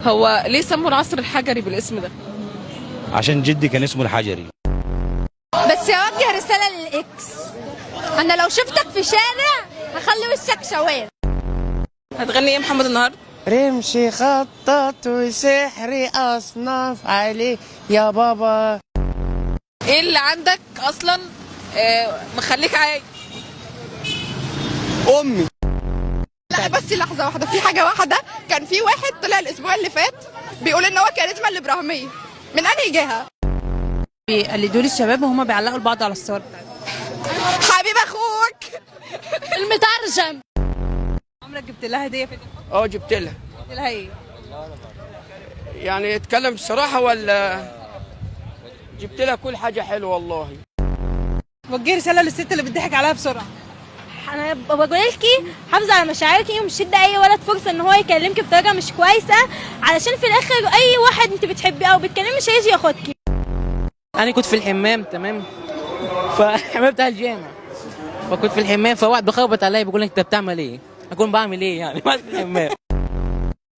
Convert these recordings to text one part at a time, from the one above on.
هو ليه سموا العصر الحجري بالاسم ده؟ عشان جدي كان اسمه الحجري. بس يوجه رسالة للإكس، أنا لو شفتك في شارع هخلي وشك شوال. هتغني ايه محمد النهارده؟ رمشي خطط وسحري أصناف عليه يا بابا. ايه اللي عندك اصلا مخليك عايش؟ أمي. لا بس لحظة واحدة، في حاجة واحدة، كان في واحد طلع الأسبوع اللي فات بيقول إن هو كاريزما الإبراهيمية، من أنهي جهة؟ بيقلدوا لي الشباب وهم بيعلقوا لبعض على الصور. حبيب أخوك المترجم. عمرك جبت لها هديه في جبت لها. جبت لها ايه؟ يعني اتكلم بصراحة ولا جبت لها كل حاجة حلوة والله. وجهي رساله للست اللي بتضحك عليها بسرعه. أنا بقول لكي حافظي على مشاعركي ومش تدي أي ولد فرصة إن هو يكلمك بطريقة مش كويسة، علشان في الآخر أي واحد أنت بتحبيه أو بتكلميه مش هيجي ياخدكي. انا كنت في الحمام، تمام، فالحمام بتاع الجامع، فكنت في الحمام فواحد بخبط عليا بيقول لي انت بتعمل ايه؟ اكون بعمل ايه يعني؟ ما في الحمام.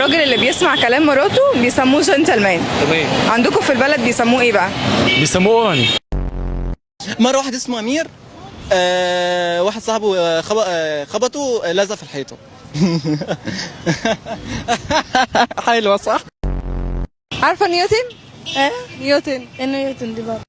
الراجل اللي بيسمع كلام مراته بيسموه جنتلمان. تمام. عندكم في البلد بيسموه إيه بقى؟ بيسموه أغني. مرة واحد اسمه أمير، واحد صاحبه خبطه لزق في الحيطة. حلوة صح؟ عارفة نيوتن؟ نيوتن. نيوتن دي بقى